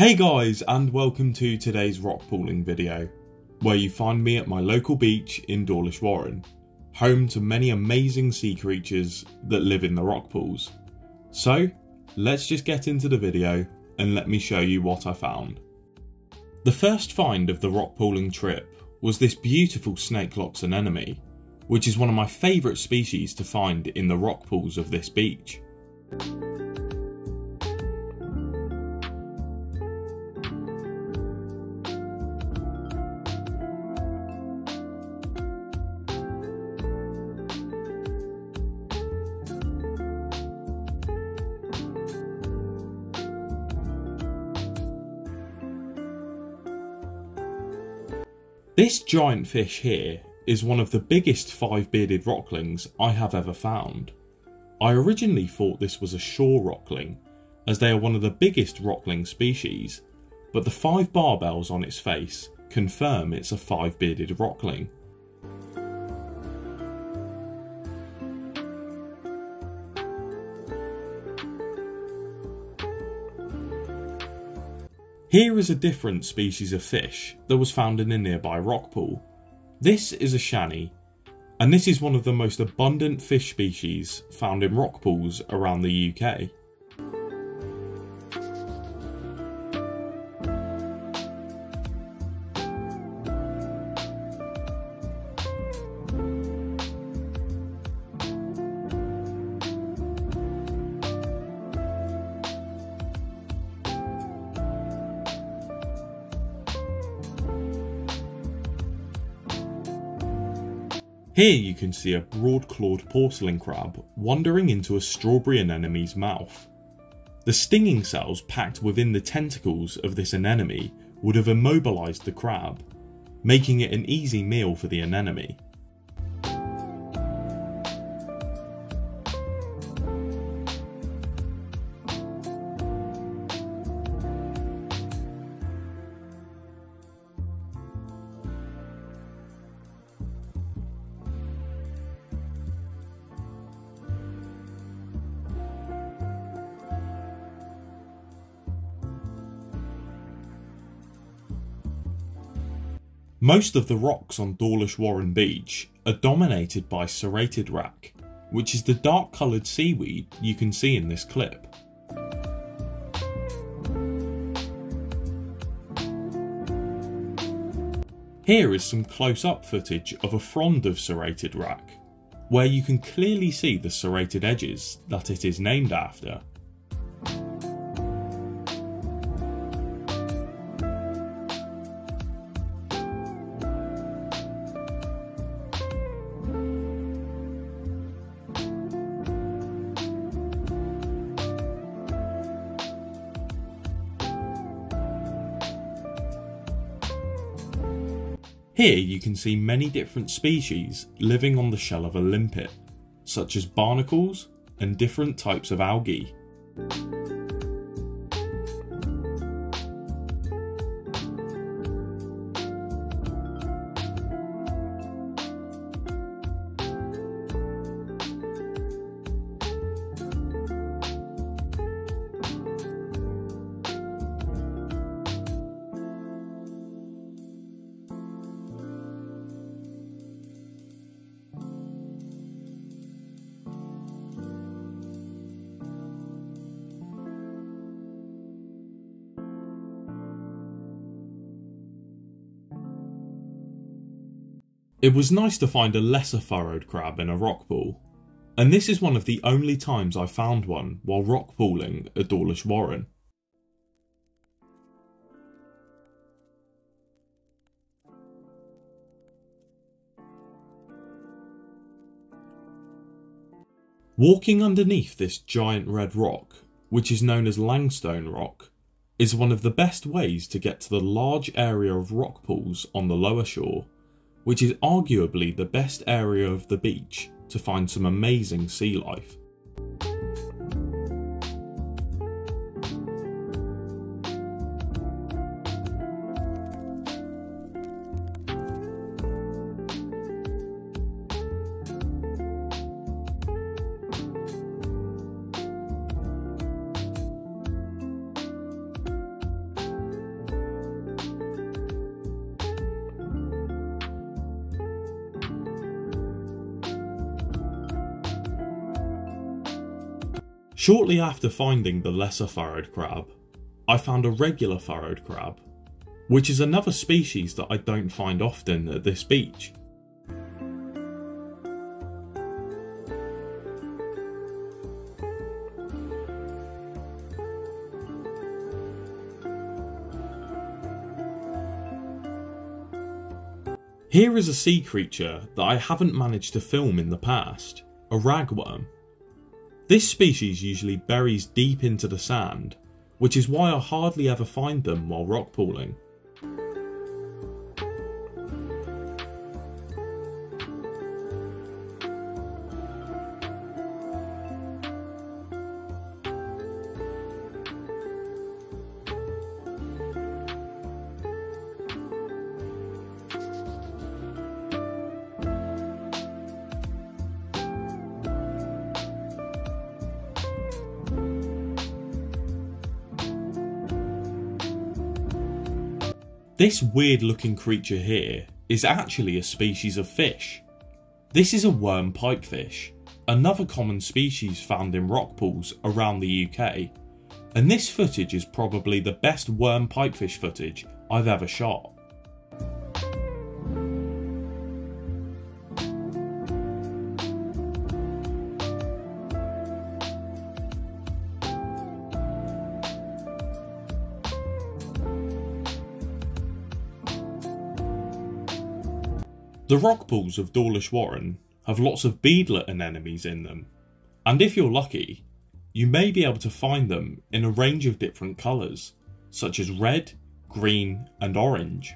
Hey guys, and welcome to today's rock pooling video, where you find me at my local beach in Dawlish Warren, home to many amazing sea creatures that live in the rock pools. So let's just get into the video and let me show you what I found. The first find of the rock pooling trip was this beautiful Snakelocks anemone, which is one of my favourite species to find in the rock pools of this beach. This giant fish here is one of the biggest five-bearded rocklings I have ever found. I originally thought this was a shore rockling, as they are one of the biggest rockling species, but the 5 barbels on its face confirm it's a five-bearded rockling. Here is a different species of fish that was found in a nearby rock pool. This is a Shanny, and this is one of the most abundant fish species found in rock pools around the UK. Here you can see a broad-clawed porcelain crab wandering into a strawberry anemone's mouth. The stinging cells packed within the tentacles of this anemone would have immobilised the crab, making it an easy meal for the anemone. Most of the rocks on Dawlish Warren Beach are dominated by serrated wrack, which is the dark coloured seaweed you can see in this clip. Here is some close-up footage of a frond of serrated wrack, where you can clearly see the serrated edges that it is named after. Here you can see many different species living on the shell of a limpet, such as barnacles and different types of algae. It was nice to find a lesser furrowed crab in a rock pool, and this is one of the only times I found one while rock pooling at Dawlish Warren. Walking underneath this giant red rock, which is known as Langstone Rock, is one of the best ways to get to the large area of rock pools on the lower shore, which is arguably the best area of the beach to find some amazing sea life. Shortly after finding the lesser furrowed crab, I found a regular furrowed crab, which is another species that I don't find often at this beach. Here is a sea creature that I haven't managed to film in the past, a ragworm. This species usually buries deep into the sand, which is why I hardly ever find them while rock pooling. This weird looking creature here is actually a species of fish. This is a worm pipefish, another common species found in rock pools around the UK, and this footage is probably the best worm pipefish footage I've ever shot. The rock pools of Dawlish Warren have lots of beadlet anemones in them, and if you're lucky, you may be able to find them in a range of different colours, such as red, green and orange.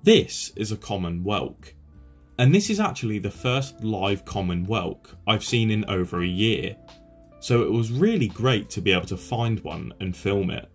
This is a common whelk, and this is actually the first live common whelk I've seen in over a year. So it was really great to be able to find one and film it.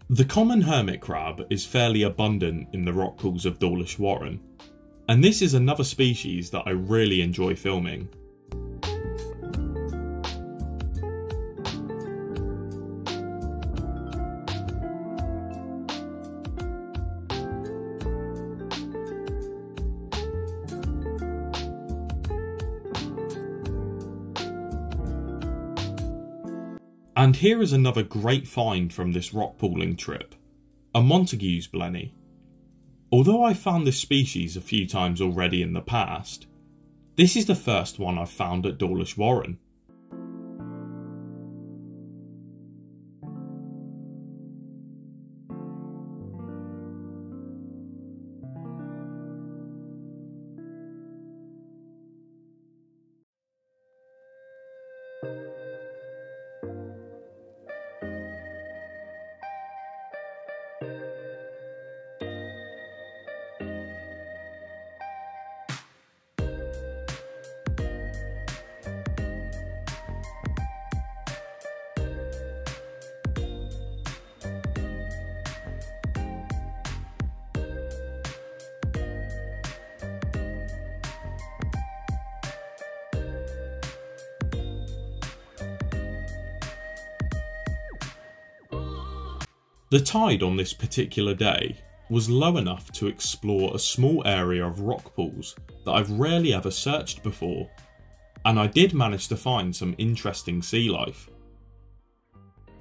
The common hermit crab is fairly abundant in the rock pools of Dawlish Warren, and this is another species that I really enjoy filming. And here is another great find from this rock pooling trip, a Montagu's blenny. Although I found this species a few times already in the past, this is the first one I've found at Dawlish Warren. The tide on this particular day was low enough to explore a small area of rock pools that I've rarely ever searched before, and I did manage to find some interesting sea life.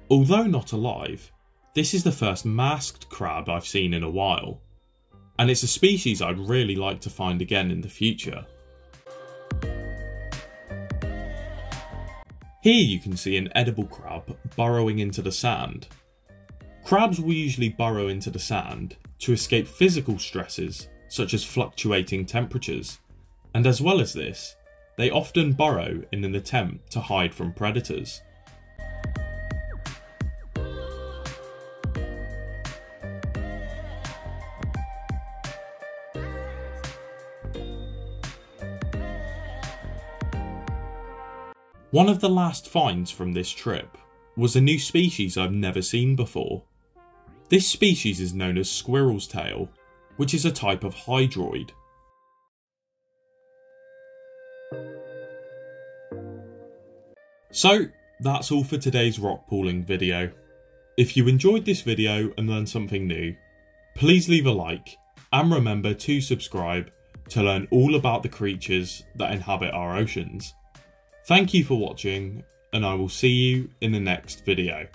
Although not alive, this is the first masked crab I've seen in a while, and it's a species I'd really like to find again in the future. Here you can see an edible crab burrowing into the sand. Crabs will usually burrow into the sand to escape physical stresses such as fluctuating temperatures, and as well as this, they often burrow in an attempt to hide from predators. One of the last finds from this trip was a new species I've never seen before. This species is known as squirrel's tail, which is a type of hydroid. So that's all for today's rock pooling video. If you enjoyed this video and learned something new, please leave a like and remember to subscribe to learn all about the creatures that inhabit our oceans. Thank you for watching, and I will see you in the next video.